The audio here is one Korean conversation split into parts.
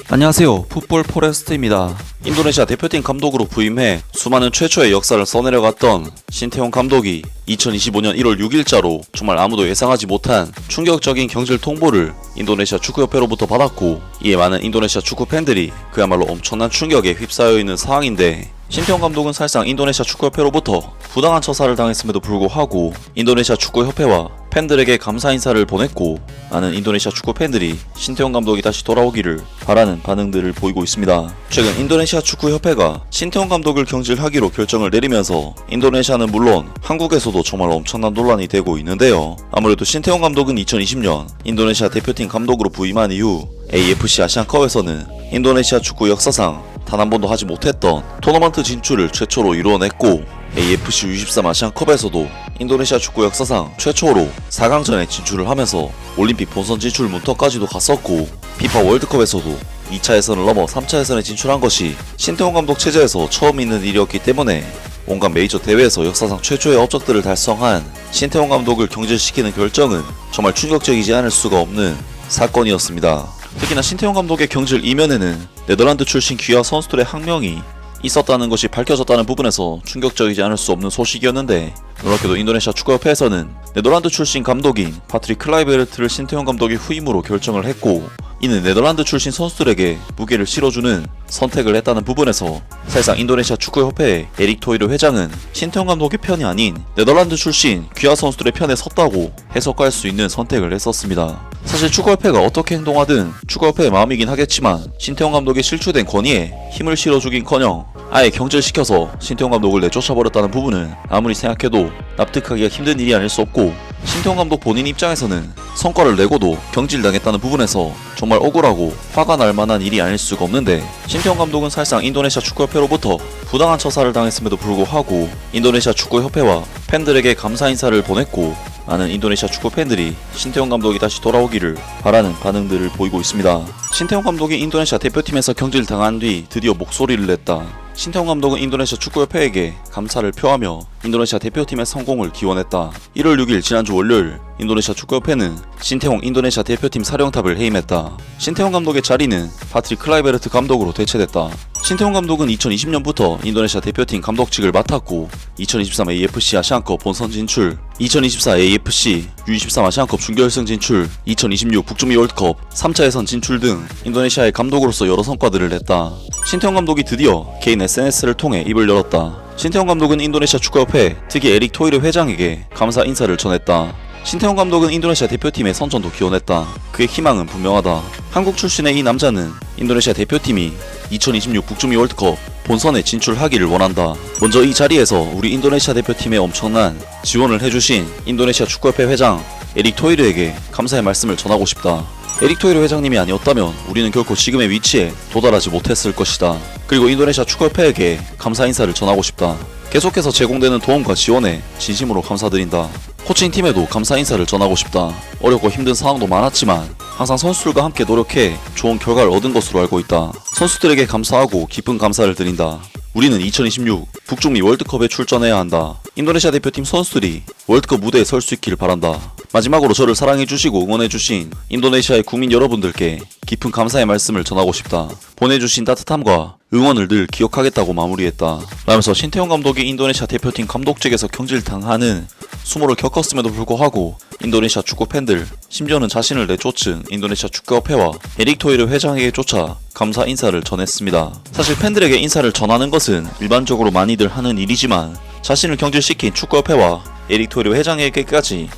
안녕하세요, 풋볼 포레스트입니다. 인도네시아 대표팀 감독으로 부임해 수많은 최초의 역사를 써내려갔던 신태용 감독이 2025년 1월 6일자로 정말 아무도 예상하지 못한 충격적인 경질 통보를 인도네시아 축구협회로부터 받았고, 이에 많은 인도네시아 축구 팬들이 그야말로 엄청난 충격에 휩싸여 있는 상황인데, 신태용 감독은 사실상 인도네시아 축구협회로부터 부당한 처사를 당했음에도 불구하고 인도네시아 축구협회와 팬들에게 감사 인사를 보냈고, 많은 인도네시아 축구 팬들이 신태용 감독이 다시 돌아오기를 바라는 반응들을 보이고 있습니다. 최근 인도네시아 축구협회가 신태용 감독을 경질하기로 결정을 내리면서 인도네시아는 물론 한국에서도 정말 엄청난 논란이 되고 있는데요. 아무래도 신태용 감독은 2020년 인도네시아 대표팀 감독으로 부임한 이후 AFC 아시안컵에서는 인도네시아 축구 역사상 단 한 번도 하지 못했던 토너먼트 진출을 최초로 이루어냈고, AFC U23 아시안컵에서도 인도네시아 축구 역사상 최초로 4강전에 진출을 하면서 올림픽 본선 진출 문턱까지도 갔었고, 피파 월드컵에서도 2차 예선을 넘어 3차 예선에 진출한 것이 신태용 감독 체제에서 처음 있는 일이었기 때문에 온갖 메이저 대회에서 역사상 최초의 업적들을 달성한 신태용 감독을 경질시키는 결정은 정말 충격적이지 않을 수가 없는 사건이었습니다. 특히나 신태용 감독의 경질 이면에는 네덜란드 출신 귀화 선수들의 항명이 있었다는 것이 밝혀졌다는 부분에서 충격적이지 않을 수 없는 소식이었는데, 놀랍게도 인도네시아 축구협회에서는 네덜란드 출신 감독인 파트릭 클라이베르트를 신태용 감독이 후임으로 결정을 했고, 이는 네덜란드 출신 선수들에게 무게를 실어주는 선택을 했다는 부분에서 사실상 인도네시아 축구협회의 에릭 토이르 회장은 신태용 감독의 편이 아닌 네덜란드 출신 귀화 선수들의 편에 섰다고 해석할 수 있는 선택을 했었습니다. 사실 축구협회가 어떻게 행동하든 축구협회의 마음이긴 하겠지만, 신태용 감독의 실추된 권위에 힘을 실어주긴커녕 아예 경질시켜서 신태용 감독을 내쫓아버렸다는 부분은 아무리 생각해도 납득하기가 힘든 일이 아닐 수 없고, 신태용 감독 본인 입장에서는 성과를 내고도 경질당했다는 부분에서 정말 억울하고 화가 날 만한 일이 아닐 수가 없는데, 신태용 감독은 사실상 인도네시아 축구협회로부터 부당한 처사를 당했음에도 불구하고 인도네시아 축구협회와 팬들에게 감사 인사를 보냈고, 많은 인도네시아 축구 팬들이 신태용 감독이 다시 돌아오기를 바라는 반응들을 보이고 있습니다. 신태용 감독이 인도네시아 대표팀에서 경질당한 뒤 드디어 목소리를 냈다. 신태용 감독은 인도네시아 축구협회에게 감사를 표하며 인도네시아 대표팀의 성공을 기원했다. 1월 6일 지난주 월요일 인도네시아 축구협회는 신태용 인도네시아 대표팀 사령탑을 해임했다. 신태용 감독의 자리는 파트릭 클라이베르트 감독으로 대체됐다. 신태용 감독은 2020년부터 인도네시아 대표팀 감독직을 맡았고, 2023 AFC 아시안컵 본선 진출, 2024 AFC U23 아시안컵 준결승 진출, 2026 북중미 월드컵 3차 예선 진출 등 인도네시아의 감독으로서 여러 성과들을 냈다. 신태용 감독이 드디어 개인 SNS를 통해 입을 열었다. 신태용 감독은 인도네시아 축구협회, 특히 에릭 토이르 회장에게 감사 인사를 전했다. 신태용 감독은 인도네시아 대표팀의 선전도 기원했다. 그의 희망은 분명하다. 한국 출신의 이 남자는 인도네시아 대표팀이 2026 북중미 월드컵 본선에 진출하기를 원한다. 먼저 이 자리에서 우리 인도네시아 대표팀에 엄청난 지원을 해주신 인도네시아 축구협회 회장 에릭 토이르에게 감사의 말씀을 전하고 싶다. 에릭 토이르 회장님이 아니었다면 우리는 결코 지금의 위치에 도달하지 못했을 것이다. 그리고 인도네시아 축구협회에게 감사 인사를 전하고 싶다. 계속해서 제공되는 도움과 지원에 진심으로 감사드린다. 코칭팀에도 감사 인사를 전하고 싶다. 어렵고 힘든 상황도 많았지만 항상 선수들과 함께 노력해 좋은 결과를 얻은 것으로 알고 있다. 선수들에게 감사하고 깊은 감사를 드린다. 우리는 2026 북중미 월드컵에 출전해야 한다. 인도네시아 대표팀 선수들이 월드컵 무대에 설 수 있기를 바란다. 마지막으로 저를 사랑해주시고 응원해주신 인도네시아의 국민 여러분들께 깊은 감사의 말씀을 전하고 싶다. 보내주신 따뜻함과 응원을 늘 기억하겠다고 마무리했다. 라면서 신태용 감독이 인도네시아 대표팀 감독직에서 경질당하는 수모를 겪었음에도 불구하고 인도네시아 축구 팬들, 심지어는 자신을 내쫓은 인도네시아 축구협회와 에릭 토이르 회장에게 쫓아 감사 인사를 전했습니다. 사실 팬들에게 인사를 전하는 것은 일반적으로 많이들 하는 일이지만, 자신을 경질시킨 축구협회와 에릭 토이르 회장에게까지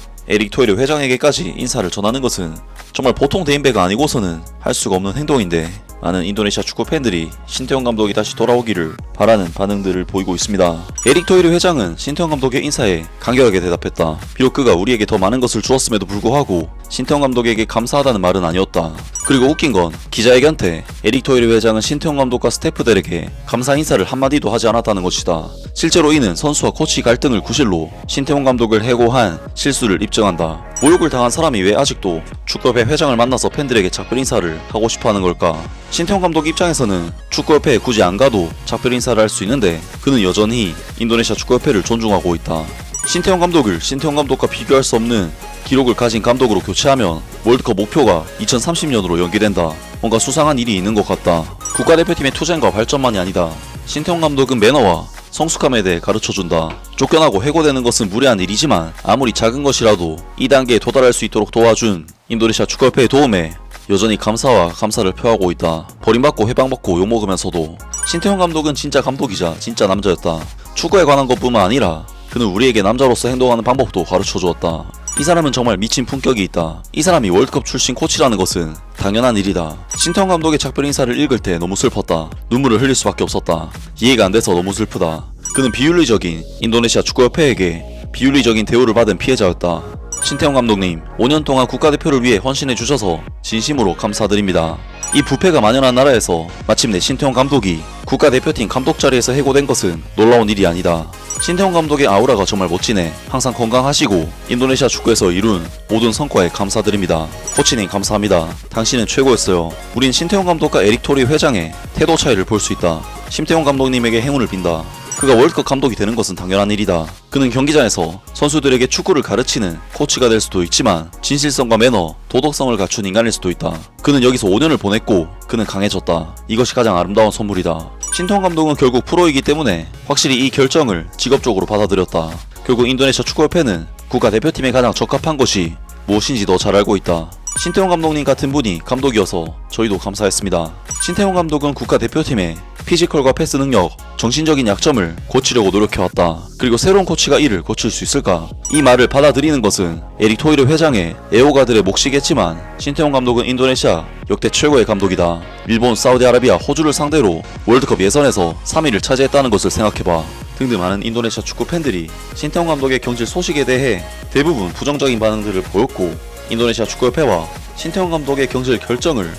인사를 전하는 것은 정말 보통 대인배가 아니고서는 할 수가 없는 행동인데, 많은 인도네시아 축구 팬들이 신태용 감독이 다시 돌아오기를 바라는 반응들을 보이고 있습니다. 에릭 토이르 회장은 신태용 감독의 인사에 간결하게 대답했다. 비록 그가 우리에게 더 많은 것을 주었음에도 불구하고 신태용 감독에게 감사하다는 말은 아니었다. 그리고 웃긴 건 기자회견 때 에릭 토이르 회장은 신태용 감독과 스태프들에게 감사 인사를 한마디도 하지 않았다는 것이다. 실제로 이는 선수와 코치 갈등을 구실로 신태용 감독을 해고한 실수를 입증한다. 모욕을 당한 사람이 왜 아직도 축구협회 회장을 만나서 팬들에게 작별 인사를 하고 싶어하는 걸까? 신태용 감독 입장에서는 축구협회에 굳이 안 가도 작별 인사를 할 수 있는데, 그는 여전히 인도네시아 축구협회를 존중하고 있다. 신태용 감독을 신태용 감독과 비교할 수 없는 기록을 가진 감독으로 교체하면 월드컵 목표가 2030년으로 연기된다. 뭔가 수상한 일이 있는 것 같다. 국가대표팀의 투쟁과 발전만이 아니다. 신태용 감독은 매너와 성숙함에 대해 가르쳐준다. 쫓겨나고 해고되는 것은 무례한 일이지만 아무리 작은 것이라도 이 단계에 도달할 수 있도록 도와준 인도네시아 축구협회의 도움에 여전히 감사와 감사를 표하고 있다. 버림받고 해방받고 욕먹으면서도 신태용 감독은 진짜 감독이자 진짜 남자였다. 축구에 관한 것뿐만 아니라 그는 우리에게 남자로서 행동하는 방법도 가르쳐주었다. 이 사람은 정말 미친 품격이 있다. 이 사람이 월드컵 출신 코치라는 것은 당연한 일이다. 신태용 감독의 작별 인사를 읽을 때 너무 슬펐다. 눈물을 흘릴 수밖에 없었다. 이해가 안 돼서 너무 슬프다. 그는 비윤리적인 인도네시아 축구협회에게 비윤리적인 대우를 받은 피해자였다. 신태용 감독님, 5년 동안 국가대표를 위해 헌신해 주셔서 진심으로 감사드립니다. 이 부패가 만연한 나라에서 마침내 신태용 감독이 국가대표팀 감독 자리에서 해고된 것은 놀라운 일이 아니다. 신태용 감독의 아우라가 정말 멋지네. 항상 건강하시고 인도네시아 축구에서 이룬 모든 성과에 감사드립니다. 코치님 감사합니다. 당신은 최고였어요. 우린 신태용 감독과 에릭 토리 회장의 태도 차이를 볼 수 있다. 신태용 감독님에게 행운을 빈다. 그가 월드컵 감독이 되는 것은 당연한 일이다. 그는 경기장에서 선수들에게 축구를 가르치는 코치가 될 수도 있지만 진실성과 매너, 도덕성을 갖춘 인간일 수도 있다. 그는 여기서 5년을 보냈고 그는 강해졌다. 이것이 가장 아름다운 선물이다. 신태용 감독은 결국 프로이기 때문에 확실히 이 결정을 직업적으로 받아들였다. 결국 인도네시아 축구협회는 국가대표팀에 가장 적합한 것이 무엇인지 더 잘 알고 있다. 신태용 감독님 같은 분이 감독이어서 저희도 감사했습니다. 신태용 감독은 국가대표팀의 피지컬과 패스 능력, 정신적인 약점을 고치려고 노력해왔다. 그리고 새로운 코치가 이를 고칠 수 있을까? 이 말을 받아들이는 것은 에릭 토이르 회장의 애호가들의 몫이겠지만 신태용 감독은 인도네시아 역대 최고의 감독이다. 일본, 사우디아라비아, 호주를 상대로 월드컵 예선에서 3위를 차지했다는 것을 생각해봐. 등등 많은 인도네시아 축구 팬들이 신태용 감독의 경질 소식에 대해 대부분 부정적인 반응들을 보였고 인도네시아 축구협회와 신태용 감독의 경질 결정을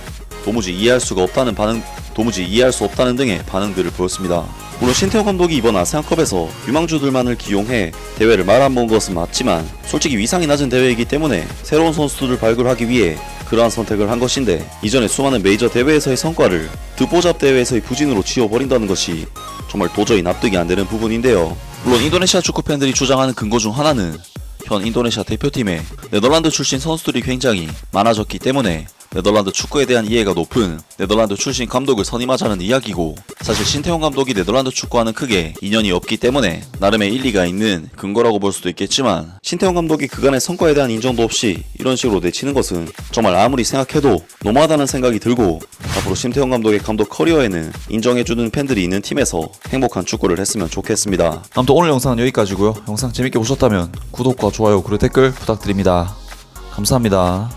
도무지 이해할 수 없다는 등의 반응들을 보였습니다. 물론 신태용 감독이 이번 아세안컵에서 유망주들만을 기용해 대회를 말아먹은 것은 맞지만 솔직히 위상이 낮은 대회이기 때문에 새로운 선수들을 발굴하기 위해 그러한 선택을 한 것인데 이전에 수많은 메이저 대회에서의 성과를 드보잡 대회에서의 부진으로 지워버린다는 것이 정말 도저히 납득이 안 되는 부분인데요. 물론 인도네시아 축구 팬들이 주장하는 근거 중 하나는 현 인도네시아 대표팀에 네덜란드 출신 선수들이 굉장히 많아졌기 때문에 네덜란드 축구에 대한 이해가 높은 네덜란드 출신 감독을 선임하자는 이야기고, 사실 신태용 감독이 네덜란드 축구와는 크게 인연이 없기 때문에 나름의 일리가 있는 근거라고 볼 수도 있겠지만, 신태용 감독이 그간의 성과에 대한 인정도 없이 이런 식으로 내치는 것은 정말 아무리 생각해도 너무하다는 생각이 들고, 앞으로 신태용 감독의 감독 커리어에는 인정해주는 팬들이 있는 팀에서 행복한 축구를 했으면 좋겠습니다. 아무튼 오늘 영상은 여기까지고요. 영상 재밌게 보셨다면 구독과 좋아요 그리고 댓글 부탁드립니다. 감사합니다.